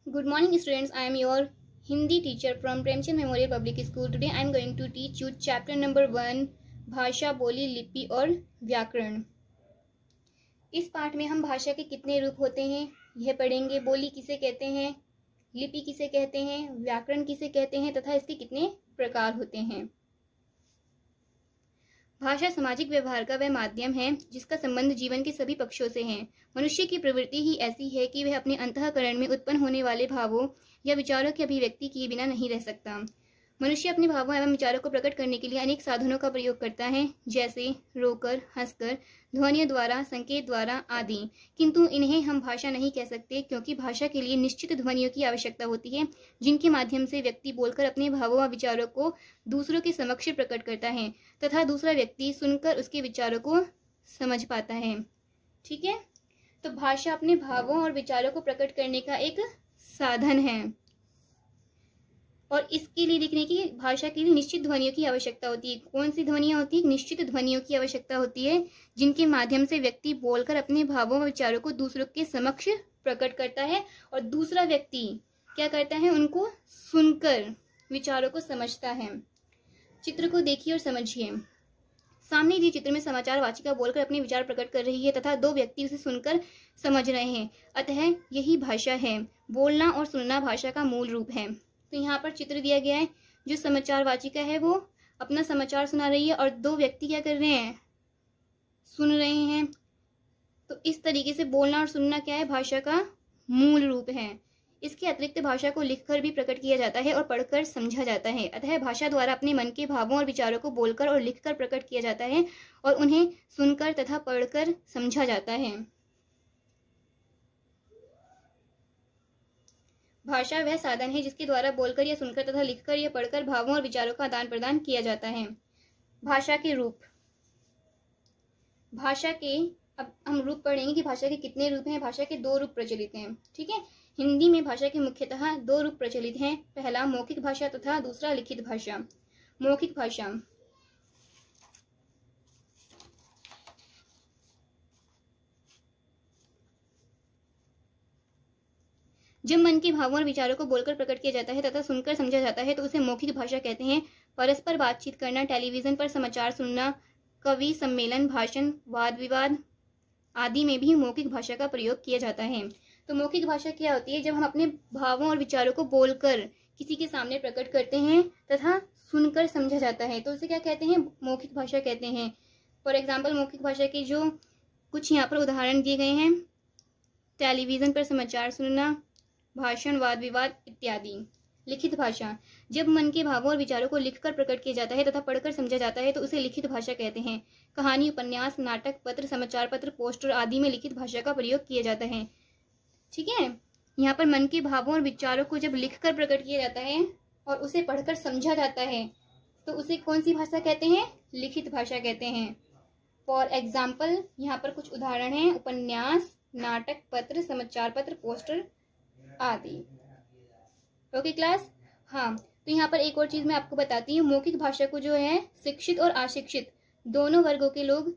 Good morning, students. I am your Hindi teacher from Premchand Memorial Public School. Today I am going to teach you chapter number 1 भाषा, बोली, लिपि और व्याकरण। इस पाठ में हम भाषा के कितने रूप होते हैं यह पढ़ेंगे। बोली किसे कहते हैं, लिपि किसे कहते हैं, व्याकरण किसे कहते हैं तथा इसके कितने प्रकार होते हैं। भाषा सामाजिक व्यवहार का वह माध्यम है जिसका संबंध जीवन के सभी पक्षों से है। मनुष्य की प्रवृत्ति ही ऐसी है कि वह अपने अंतःकरण में उत्पन्न होने वाले भावों या विचारों की अभिव्यक्ति किए बिना नहीं रह सकता। मनुष्य अपने भावों एवं विचारों को प्रकट करने के लिए अनेक साधनों का प्रयोग करता है, जैसे रोकर, हंसकर, ध्वनियों द्वारा, संकेत द्वारा आदि। किंतु इन्हें हम भाषा नहीं कह सकते, क्योंकि भाषा के लिए निश्चित ध्वनियों की आवश्यकता होती है, जिनके माध्यम से व्यक्ति बोलकर अपने भावों व विचारों को दूसरों के समक्ष प्रकट करता है तथा दूसरा व्यक्ति सुनकर उसके विचारों को समझ पाता है। ठीक है, तो भाषा अपने भावों और विचारों को प्रकट करने का एक साधन है और इसके लिए लिखने की भाषा के लिए निश्चित ध्वनियों की आवश्यकता होती है। कौन सी ध्वनियां होती है? निश्चित ध्वनियों की आवश्यकता होती है, जिनके माध्यम से व्यक्ति बोलकर अपने भावों व विचारों को दूसरों के समक्ष प्रकट करता है और दूसरा व्यक्ति क्या करता है? उनको सुनकर विचारों को समझता है। चित्र को देखिए और समझिए। सामने दिए चित्र में समाचार वाचिका बोलकर अपने विचार प्रकट कर रही है तथा दो व्यक्ति उसे सुनकर समझ रहे हैं, अतः यही भाषा है। बोलना और सुनना भाषा का मूल रूप है। तो यहाँ पर चित्र दिया गया है, जो समाचार वाचिका है वो अपना समाचार सुना रही है और दो व्यक्ति क्या कर रहे हैं? सुन रहे हैं। तो इस तरीके से बोलना और सुनना क्या है? भाषा का मूल रूप है। इसके अतिरिक्त भाषा को लिखकर भी प्रकट किया जाता है और पढ़कर समझा जाता है। अतः भाषा द्वारा अपने मन के भावों और विचारों को बोलकर और लिखकर प्रकट किया जाता है और उन्हें सुनकर तथा पढ़कर समझा जाता है। भाषा वह साधन है जिसके द्वारा बोलकर या सुनकर तथा लिखकर या पढ़कर भावों और विचारों का आदान प्रदान किया जाता है। भाषा के रूप। भाषा के अब हम रूप पढ़ेंगे कि भाषा के कितने रूप हैं। भाषा के दो रूप प्रचलित हैं। ठीक है, हिंदी में भाषा के मुख्यतः दो रूप प्रचलित हैं। पहला मौखिक भाषा तथा दूसरा लिखित भाषा। मौखिक भाषा जब मन के भावों और विचारों को बोलकर प्रकट किया जाता है तथा सुनकर समझा जाता है तो उसे मौखिक भाषा कहते हैं। परस्पर बातचीत करना, टेलीविजन पर समाचार सुनना, कवि सम्मेलन, भाषण, वाद विवाद आदि में भी मौखिक भाषा का प्रयोग किया जाता है। तो मौखिक भाषा क्या होती है? जब हम अपने भावों और विचारों को बोलकर किसी के सामने प्रकट करते हैं तथा सुनकर समझा जाता है, तो उसे क्या कहते हैं? मौखिक भाषा कहते हैं। फॉर एग्जाम्पल, मौखिक भाषा के जो कुछ यहाँ पर उदाहरण दिए गए हैं: टेलीविजन पर समाचार सुनना, भाषण, वाद विवाद इत्यादि। लिखित भाषा जब मन के भावों और विचारों को लिखकर प्रकट किया जाता है तथा पढ़कर समझा जाता है तो उसे लिखित भाषा कहते हैं। कहानी, उपन्यास, नाटक, पत्र, समाचार पत्र, पोस्टर आदि में लिखित भाषा का प्रयोग किया जाता है। ठीक है, यहाँ पर मन के भावों और विचारों को जब लिखकर प्रकट किया जाता है और उसे पढ़कर समझा जाता है तो उसे कौन सी भाषा कहते हैं? लिखित भाषा कहते हैं। फॉर एग्जाम्पल, यहाँ पर कुछ उदाहरण हैं: उपन्यास, नाटक, पत्र, समाचार पत्र, पोस्टर आदि। Okay class. हाँ, तो यहाँ पर एक और चीज मैं आपको बताती हूँ। मौखिक भाषा को जो है शिक्षित और अशिक्षित दोनों वर्गों के लोग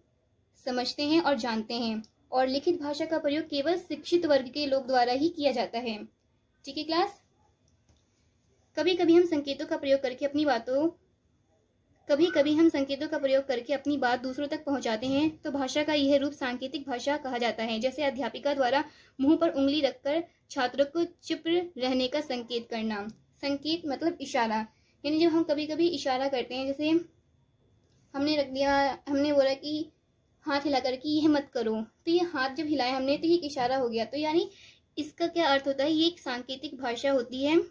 समझते हैं और जानते हैं, और लिखित भाषा का प्रयोग केवल शिक्षित वर्ग के लोग द्वारा ही किया जाता है। ठीक है क्लास। कभी कभी हम संकेतों का प्रयोग करके अपनी बात दूसरों तक पहुंचाते हैं, तो भाषा का यह रूप सांकेतिक भाषा कहा जाता है। जैसे अध्यापिका द्वारा मुंह पर उंगली रखकर छात्रों को चुप रहने का संकेत करना। संकेत मतलब इशारा, यानी जब हम कभी कभी इशारा करते हैं, जैसे हमने बोला कि हाथ हिलाकर कि यह मत करो, तो ये हाथ जब हिलाया हमने तो ये एक इशारा हो गया। तो यानी इसका क्या अर्थ होता है? ये एक सांकेतिक भाषा होती है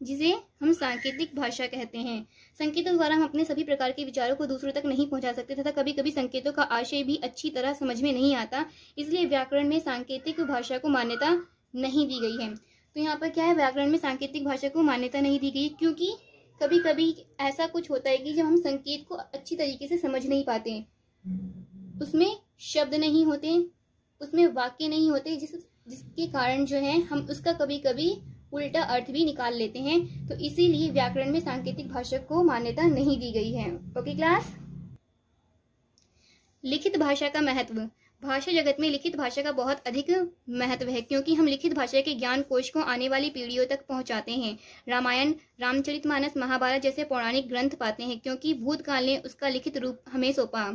जिसे हम सांकेतिक भाषा कहते हैं। संकेतों द्वारा हम अपने सभी प्रकार के विचारों को दूसरों तक नहीं पहुंचा सकते तथा कभी कभी संकेतों का आशय भी अच्छी तरह समझ में नहीं आता, इसलिए व्याकरण में सांकेतिक भाषा को मान्यता नहीं दी गई है। तो यहाँ पर क्या है? व्याकरण में सांकेतिक भाषा को मान्यता नहीं दी गई, क्योंकि कभी कभी ऐसा कुछ होता है कि जब हम संकेत को अच्छी तरीके से समझ नहीं पाते, उसमें शब्द नहीं होते, उसमें वाक्य नहीं होते, जिसके कारण जो है हम उसका कभी कभी उल्टा अर्थ भी निकाल लेते हैं। तो इसीलिए व्याकरण में सांकेतिक भाषा को मान्यता नहीं दी गई है। Okay class. लिखित भाषा का महत्व। भाषा जगत में लिखित भाषा का बहुत अधिक महत्व है, क्योंकि हम लिखित भाषा के ज्ञान कोश को आने वाली पीढ़ियों तक पहुंचाते हैं। रामायण, रामचरितमानस, महाभारत जैसे पौराणिक ग्रंथ पाते हैं, क्योंकि भूतकाल ने उसका लिखित रूप हमें सौंपा।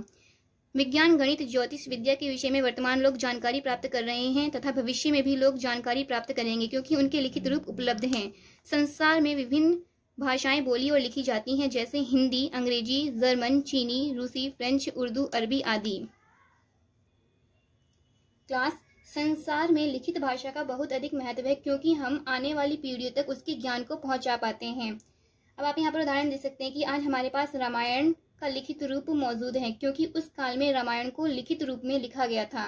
विज्ञान, गणित, ज्योतिष विद्या के विषय में वर्तमान लोग जानकारी प्राप्त कर रहे हैं तथा भविष्य में भी लोग जानकारी प्राप्त करेंगे, क्योंकि उनके लिखित रूप उपलब्ध हैं। संसार में विभिन्न भाषाएं बोली और लिखी जाती हैं, जैसे हिंदी, अंग्रेजी, जर्मन, चीनी, रूसी, फ्रेंच, उर्दू, अरबी आदि। क्लास, संसार में लिखित भाषा का बहुत अधिक महत्व है, क्योंकि हम आने वाली पीढ़ियों तक उसके ज्ञान को पहुंचा पाते हैं। अब आप यहाँ पर उदाहरण दे सकते हैं कि आज हमारे पास रामायण का लिखित रूप मौजूद है, क्योंकि उस काल में रामायण को लिखित रूप में लिखा गया था,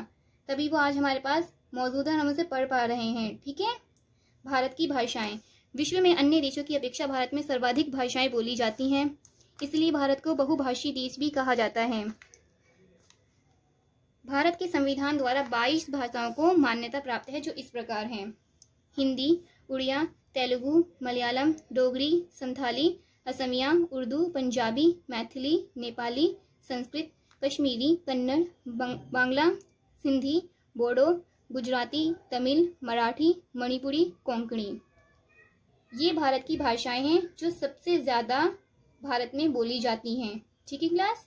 तभी वो आज हमारे पास मौजूद है, हम उसे पढ़ पा रहे हैं। ठीक है। भारत की भाषाएं। विश्व में अन्य देशों की अपेक्षा भारत में सर्वाधिक भाषाएं बोली जाती हैं, इसलिए भारत को बहुभाषी देश भी कहा जाता है। भारत के संविधान द्वारा 22 भाषाओं को मान्यता प्राप्त है, जो इस प्रकार हैं: हिंदी, उड़िया, तेलुगु, मलयालम, डोगरी, संथाली, असमिया, उर्दू, पंजाबी, मैथिली, नेपाली, संस्कृत, कश्मीरी, कन्नड़, बांग्ला, सिंधी, बोडो, गुजराती, तमिल, मराठी, मणिपुरी, कोंकणी। ये भारत की भाषाएं हैं जो सबसे ज्यादा भारत में बोली जाती हैं। ठीक है क्लास।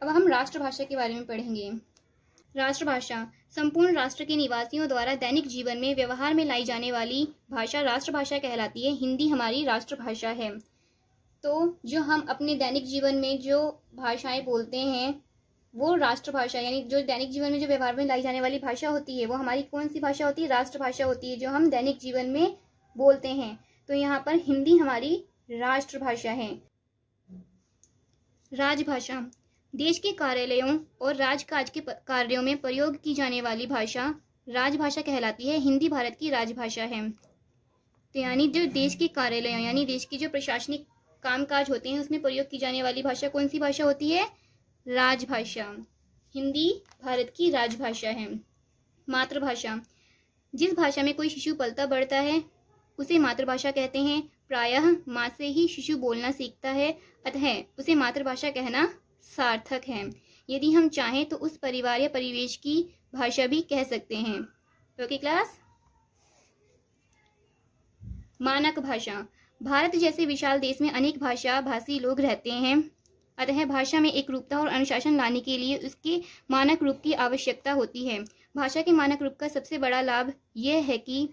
अब हम राष्ट्रभाषा के बारे में पढ़ेंगे। राष्ट्रभाषा संपूर्ण राष्ट्र के निवासियों द्वारा दैनिक जीवन में व्यवहार में लाई जाने वाली भाषा राष्ट्रभाषा कहलाती है। हिंदी हमारी राष्ट्रभाषा है। तो जो हम अपने दैनिक जीवन में जो भाषाएं बोलते हैं वो राष्ट्रभाषा, यानी जो दैनिक जीवन में जो व्यवहार में लाई जाने वाली भाषा होती है वो हमारी कौन सी भाषा होती है? राष्ट्रभाषा होती है, जो हम दैनिक जीवन में बोलते हैं। तो यहाँ पर हिंदी हमारी राष्ट्रभाषा है। राजभाषा देश के कार्यालयों और राजकाज के कार्यों में प्रयोग की जाने वाली भाषा राजभाषा कहलाती है। हिंदी भारत की राजभाषा है। तो यानी जो देश के कार्यालयों यानी देश की जो प्रशासनिक कामकाज होते हैं उसमें प्रयोग की जाने वाली भाषा कौन सी भाषा होती है? राजभाषा। हिंदी भारत की राजभाषा है। मातृभाषा जिस भाषा में कोई शिशु पलता बढ़ता है उसे मातृभाषा कहते हैं। प्रायः माँ से ही शिशु बोलना सीखता है, अतः उसे मातृभाषा कहना सार्थक है। यदि हम चाहें तो उस परिवार या परिवेश की भाषा भी कह सकते हैं। Okay class. मानक भाषा भारत जैसे विशाल देश में अनेक भाषा भाषी लोग रहते हैं, अतः भाषा में एक रूपता और अनुशासन लाने के लिए उसके मानक रूप की आवश्यकता होती है। भाषा के मानक रूप का सबसे बड़ा लाभ यह है कि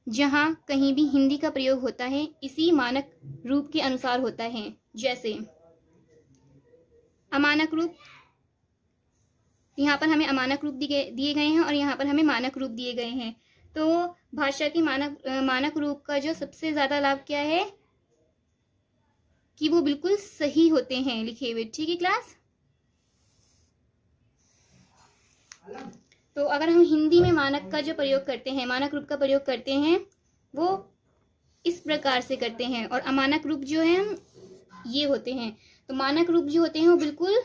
जहाँ कहीं भी हिंदी का प्रयोग होता है इसी मानक रूप के अनुसार होता है। जैसे अमानक रूप, यहाँ पर हमें अमानक रूप दिए गए हैं और यहाँ पर हमें मानक रूप दिए गए हैं। तो भाषा के मानक रूप का जो सबसे ज्यादा लाभ क्या है कि वो बिल्कुल सही होते हैं लिखे हुए। ठीक है क्लास। तो अगर हम हिंदी में मानक का जो प्रयोग करते हैं, मानक रूप का प्रयोग करते हैं, वो इस प्रकार से करते हैं, और अमानक रूप जो है ये होते हैं। तो मानक रूप जो होते हैं वो बिल्कुल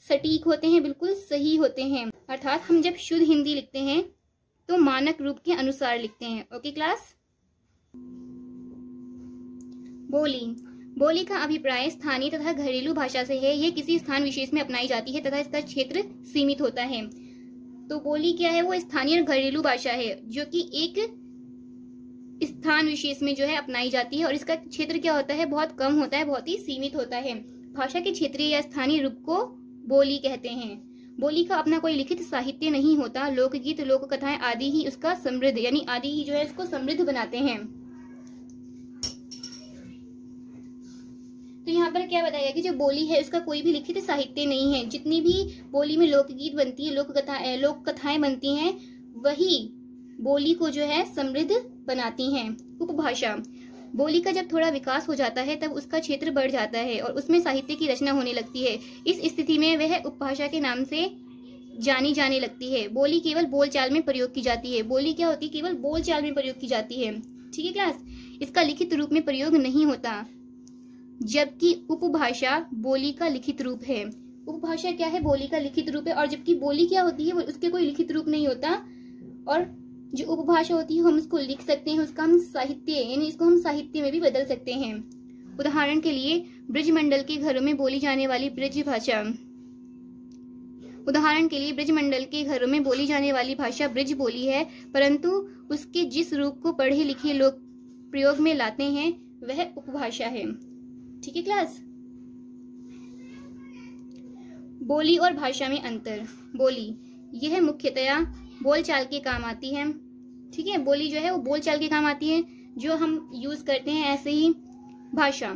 सटीक होते हैं, बिल्कुल सही होते हैं। अर्थात हम जब शुद्ध हिंदी लिखते हैं तो मानक रूप के अनुसार लिखते हैं। Okay class. बोली का अभिप्राय स्थानीय तथा घरेलू भाषा से है। यह किसी स्थान विशेष में अपनाई जाती है तथा इसका क्षेत्र सीमित होता है। तो बोली क्या है? वो स्थानीय और घरेलू भाषा है जो कि एक स्थान विशेष में जो है अपनाई जाती है, और इसका क्षेत्र क्या होता है? बहुत कम होता है, बहुत ही सीमित होता है। भाषा के क्षेत्रीय या स्थानीय रूप को बोली कहते हैं। बोली का अपना कोई लिखित साहित्य नहीं होता। लोकगीत, लोक कथाएं आदि ही उसका समृद्ध यानी आदि ही जो है इसको समृद्ध बनाते हैं। तो यहाँ पर क्या बताया कि जो बोली है उसका कोई भी लिखित साहित्य नहीं है। जितनी भी बोली में लोकगीत बनती है, लोक कथाएं बनती हैं, वही बोली को जो है समृद्ध बनाती हैं। उपभाषा बोली का जब थोड़ा विकास हो जाता है तब उसका क्षेत्र बढ़ जाता है और उसमें साहित्य की रचना होने लगती है। इस स्थिति में वह उपभाषा के नाम से जानी जाने लगती है। बोली केवल बोलचाल में प्रयोग की जाती है। बोली क्या होती है? केवल बोलचाल में प्रयोग की जाती है। ठीक है क्लास। इसका लिखित रूप में प्रयोग नहीं होता, जबकि उपभाषा बोली का लिखित रूप है। उपभाषा क्या है? बोली का लिखित रूप है। और जबकि बोली क्या होती है? उसके कोई लिखित रूप नहीं होता, और जो उपभाषा होती है हम उसको लिख सकते हैं, उसका हम साहित्य यानी इसको हम साहित्य में भी बदल सकते हैं। उदाहरण के लिए ब्रजमंडल के घरों में बोली जाने वाली ब्रज भाषा उदाहरण के लिए ब्रजमंडल के घरों में बोली जाने वाली भाषा ब्रज बोली है, परंतु उसके जिस रूप को पढ़े लिखे लोग प्रयोग में लाते हैं वह उपभाषा है। ठीक है क्लास। बोली और भाषा में अंतर। बोली यह मुख्यतया बोलचाल के काम आती है। ठीक है, बोली जो है वो बोलचाल के काम आती है जो हम यूज करते हैं। ऐसे ही भाषा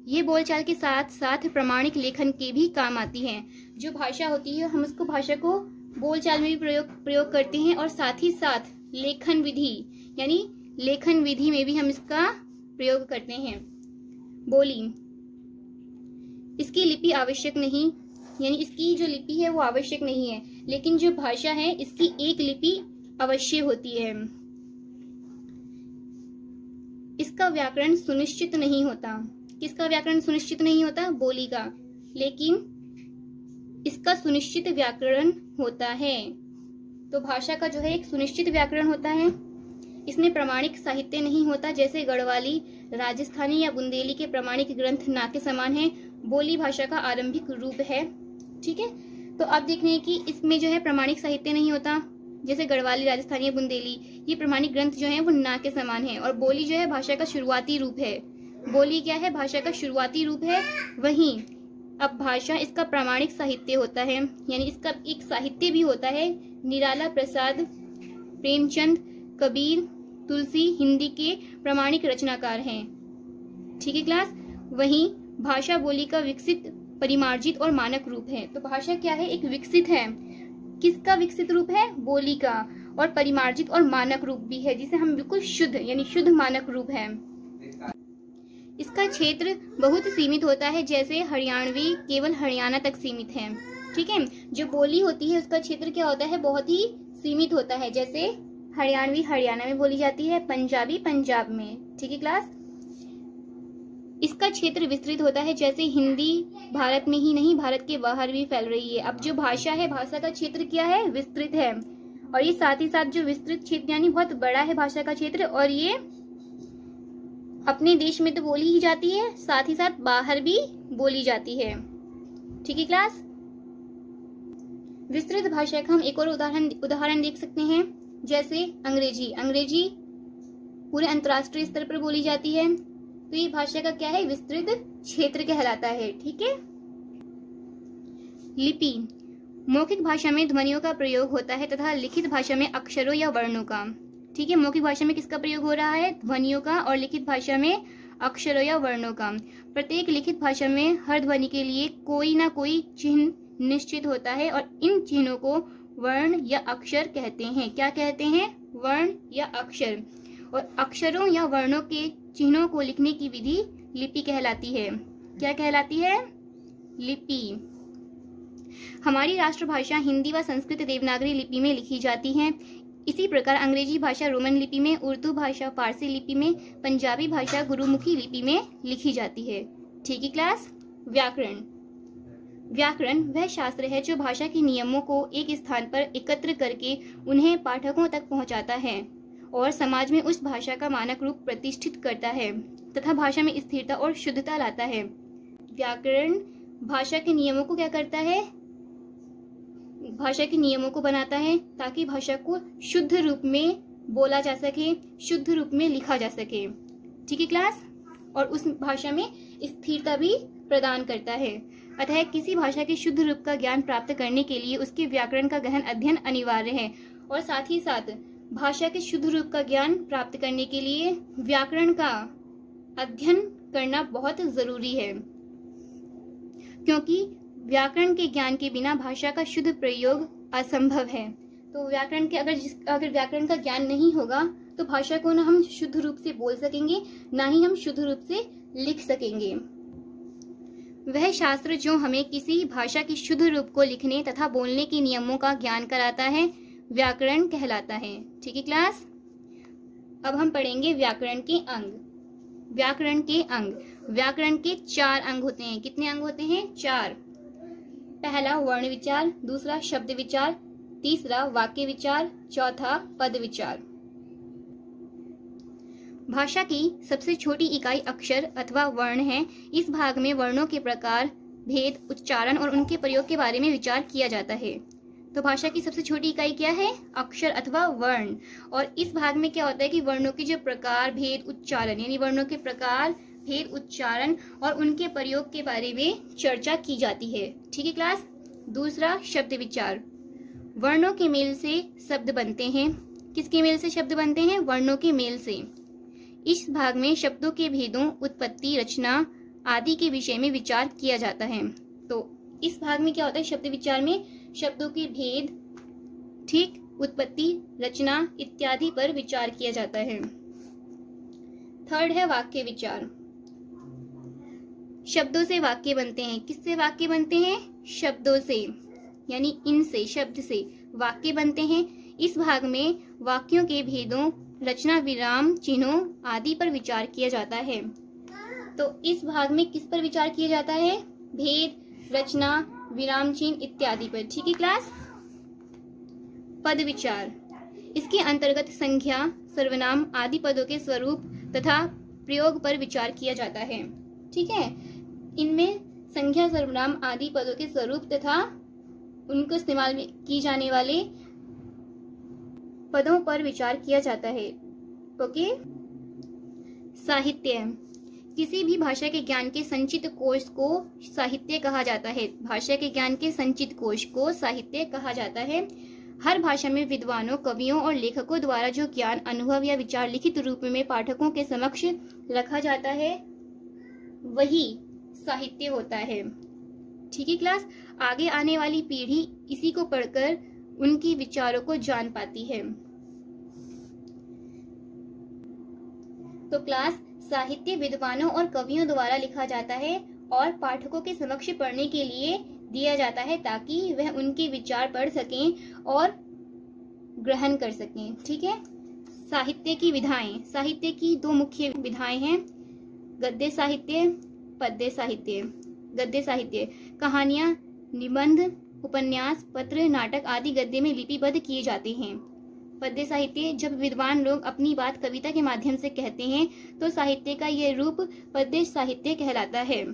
ये बोलचाल के साथ साथ प्रमाणिक लेखन के भी काम आती है। जो भाषा होती है हम उसको भाषा को बोलचाल में भी प्रयोग करते हैं और साथ ही साथ लेखन विधि यानी लेखन विधि में भी हम इसका प्रयोग करते हैं। बोली इसकी लिपि आवश्यक नहीं, यानी इसकी जो लिपि है वो आवश्यक नहीं है, लेकिन जो भाषा है इसकी एक लिपि अवश्य होती है। इसका व्याकरण सुनिश्चित नहीं होता। किसका व्याकरण सुनिश्चित नहीं होता? बोली का। लेकिन इसका सुनिश्चित व्याकरण होता है। तो भाषा का जो है एक सुनिश्चित व्याकरण होता है। इसमें प्रमाणिक साहित्य नहीं होता, जैसे गढ़वाली, राजस्थानी या बुंदेली के प्रमाणिक ग्रंथ ना के समान है। बोली भाषा का आरंभिक रूप है। ठीक है, तो अब देखने हैं कि इसमें जो है प्रमाणिक साहित्य नहीं होता, जैसे गढ़वाली, राजस्थानी या बुंदेली, ये प्रमाणिक ग्रंथ जो है वो ना के समान है। और बोली जो है भाषा का शुरुआती रूप है। बोली क्या है? भाषा का शुरुआती रूप है। वहीं अब भाषा इसका प्रमाणिक साहित्य होता है, यानी इसका एक साहित्य भी होता है। निराला प्रसाद, प्रेमचंद, कबीर, तुलसी हिंदी के प्रमाणिक रचनाकार हैं। ठीक है क्लास। वहीं भाषा बोली का विकसित, परिमार्जित और मानक रूप है। तो भाषा क्या है? एक विकसित है। किसका विकसित रूप है? बोली का। और परिमार्जित और मानक रूप भी है, जिसे हम बिल्कुल शुद्ध यानी शुद्ध मानक रूप है। इसका क्षेत्र बहुत सीमित होता है, जैसे हरियाणवी केवल हरियाणा तक सीमित है। ठीक है, जो बोली होती है उसका क्षेत्र क्या होता है? बहुत ही सीमित होता है। जैसे हरियाणवी हरियाणा में बोली जाती है, पंजाबी पंजाब में। ठीक है क्लास। इसका क्षेत्र विस्तृत होता है, जैसे हिंदी भारत में ही नहीं भारत के बाहर भी फैल रही है। अब जो भाषा है, भाषा का क्षेत्र क्या है? विस्तृत है। और ये साथ ही साथ जो विस्तृत क्षेत्र यानी बहुत बड़ा है भाषा का क्षेत्र, और ये अपने देश में तो बोली ही जाती है, साथ ही साथ बाहर भी बोली जाती है। ठीक है क्लास। विस्तृत भाषा का हम एक और उदाहरण देख सकते हैं, जैसे अंग्रेजी। अंग्रेजी पूरे अंतर्राष्ट्रीय स्तर पर बोली जाती है, तो ये भाषा का क्या है? विस्तृत क्षेत्र कहलाता है। ठीक है। लिपि मौखिक भाषा में ध्वनियों का प्रयोग होता है तथा लिखित भाषा में अक्षरों या वर्णों का। ठीक है, मौखिक भाषा में किसका प्रयोग हो रहा है? ध्वनियों का। और लिखित भाषा में अक्षरों या वर्णों का। प्रत्येक लिखित भाषा में हर ध्वनि के लिए कोई ना कोई चिन्ह निश्चित होता है और इन चिन्हों को वर्ण या अक्षर कहते हैं। क्या कहते हैं? वर्ण या अक्षर। और अक्षरों या वर्णों के चिन्हों को लिखने की विधि लिपि कहलाती है। क्या कहलाती है? लिपि। हमारी राष्ट्रभाषा हिंदी व संस्कृत देवनागरी लिपि में लिखी जाती है। इसी प्रकार अंग्रेजी भाषा रोमन लिपि में, उर्दू भाषा फारसी लिपि में, पंजाबी भाषा गुरुमुखी लिपि में लिखी जाती है। ठीक है क्लास। व्याकरण। व्याकरण वह शास्त्र है जो भाषा के नियमों को एक स्थान पर एकत्र करके उन्हें पाठकों तक पहुंचाता है और समाज में उस भाषा का मानक रूप प्रतिष्ठित करता है तथा भाषा में स्थिरता और शुद्धता लाता है। व्याकरण भाषा के नियमों को क्या करता है? भाषा के नियमों को बनाता है ताकि भाषा को शुद्ध रूप में बोला जा सके, शुद्ध रूप में लिखा जा सके। ठीक है क्लास। और उस भाषा में स्थिरता भी प्रदान करता है। अतः किसी भाषा के शुद्ध रूप का ज्ञान प्राप्त करने के लिए उसके व्याकरण का गहन अध्ययन अनिवार्य है। और साथ ही साथ भाषा के शुद्ध रूप का ज्ञान प्राप्त करने के लिए व्याकरण का अध्ययन करना बहुत जरूरी है, क्योंकि व्याकरण के ज्ञान के बिना भाषा का शुद्ध प्रयोग असंभव है। तो व्याकरण के अगर व्याकरण का ज्ञान नहीं होगा तो भाषा को ना हम शुद्ध रूप से बोल सकेंगे, ना ही हम शुद्ध रूप से लिख सकेंगे। वह शास्त्र जो हमें किसी भाषा के शुद्ध रूप को लिखने तथा बोलने के नियमों का ज्ञान कराता है व्याकरण कहलाता है। ठीक है क्लास। अब हम पढ़ेंगे व्याकरण के अंग। व्याकरण के अंग। व्याकरण के 4 अंग होते हैं। कितने अंग होते हैं? 4। पहला वर्ण विचार, दूसरा शब्द विचार, तीसरा वाक्य विचार, चौथा पद विचार। भाषा की सबसे छोटी इकाई अक्षर अथवा वर्ण है। इस भाग में वर्णों के प्रकार, भेद, उच्चारण और उनके प्रयोग के बारे में विचार किया जाता है। तो भाषा की सबसे छोटी इकाई क्या है? अक्षर अथवा वर्ण। और इस भाग में क्या होता है कि वर्णों के जो प्रकार, भेद, उच्चारण, यानी वर्णों के प्रकार, भेद, उच्चारण और उनके प्रयोग के बारे में चर्चा की जाती है। ठीक है क्लास। दूसरा, शब्द विचार। वर्णों के मेल से शब्द बनते हैं। किसके मेल से शब्द बनते हैं? वर्णों के मेल से। इस भाग में शब्दों के भेदों, उत्पत्ति, रचना आदि के विषय में विचार किया जाता है। तो इस भाग में क्या होता है? शब्द विचार में शब्दों के भेद, ठीक, उत्पत्ति, रचना इत्यादि पर विचार किया जाता है। थर्ड है वाक्य विचार। शब्दों से वाक्य बनते हैं। किससे वाक्य बनते हैं? शब्दों से, यानी इनसे, शब्द से वाक्य बनते हैं। इस भाग में वाक्यों के भेदों, रचना, विराम चिन्हों आदि पर विचार किया जाता है। तो इस भाग में किस पर विचार किया जाता है? भेद, रचना, विराम चिन्ह इत्यादि पर। ठीक है क्लास। पद विचार। इसके अंतर्गत संख्या, सर्वनाम आदि पदों के स्वरूप तथा प्रयोग पर विचार किया जाता है। ठीक है। इनमें संख्या, सर्वनाम आदि पदों के स्वरूप तथा उनको इस्तेमाल की जाने वाले पदों पर विचार किया जाता है। ओके। साहित्य। किसी भी भाषा के ज्ञान के संचित कोश को साहित्य कहा जाता है। भाषा के ज्ञान के संचित कोश को साहित्य कहा जाता है। हर भाषा में विद्वानों, कवियों और लेखकों द्वारा जो ज्ञान, अनुभव या विचार लिखित रूप में पाठकों के समक्ष रखा जाता है वही साहित्य होता है। ठीक है क्लास। आगे आने वाली पीढ़ी इसी को पढ़कर उनके विचारों को जान पाती है। तो क्लास, साहित्य विद्वानों और कवियों द्वारा लिखा जाता है और पाठकों के समक्ष पढ़ने के लिए दिया जाता है ताकि वह उनके विचार पढ़ सकें और ग्रहण कर सकें। ठीक है। साहित्य की विधाएं। साहित्य की दो मुख्य विधाएं हैं, गद्य साहित्य, पद्य साहित्य। गद्य साहित्य कहानियां, निबंध, उपन्यास, पत्र, नाटक आदि गद्य में लिपिबद्ध किए जाते हैं। पद्य साहित्य, जब विद्वान लोग अपनी बात कविता के माध्यम से कहते हैं तो साहित्य का यह रूप पद्य साहित्य कहलाता है।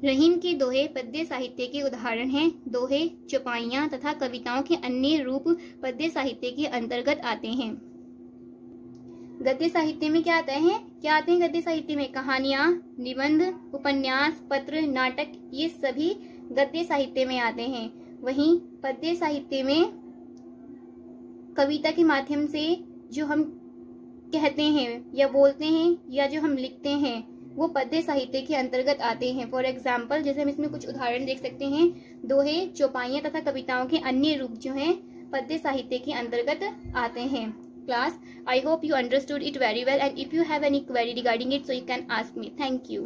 रहीम के दोहे पद्य साहित्य के उदाहरण हैं। दोहे, चौपाइयां तथा कविताओं के अन्य रूप पद्य साहित्य के अंतर्गत आते हैं। गद्य साहित्य में क्या आते हैं गद्य साहित्य में? कहानियां, निबंध, उपन्यास, पत्र, नाटक, ये सभी गद्य साहित्य में आते हैं। वहीं पद्य साहित्य में कविता के माध्यम से जो हम कहते हैं या बोलते हैं या जो हम लिखते हैं वो पद्य साहित्य के अंतर्गत आते हैं। फॉर एग्जाम्पल, जैसे हम इसमें कुछ उदाहरण देख सकते हैं, दोहे, चौपाइयां तथा कविताओं के अन्य रूप जो हैं पद्य साहित्य के अंतर्गत आते हैं। Class, I hope you understood it very well, and if you have any query regarding it, so you can ask me. Thank you.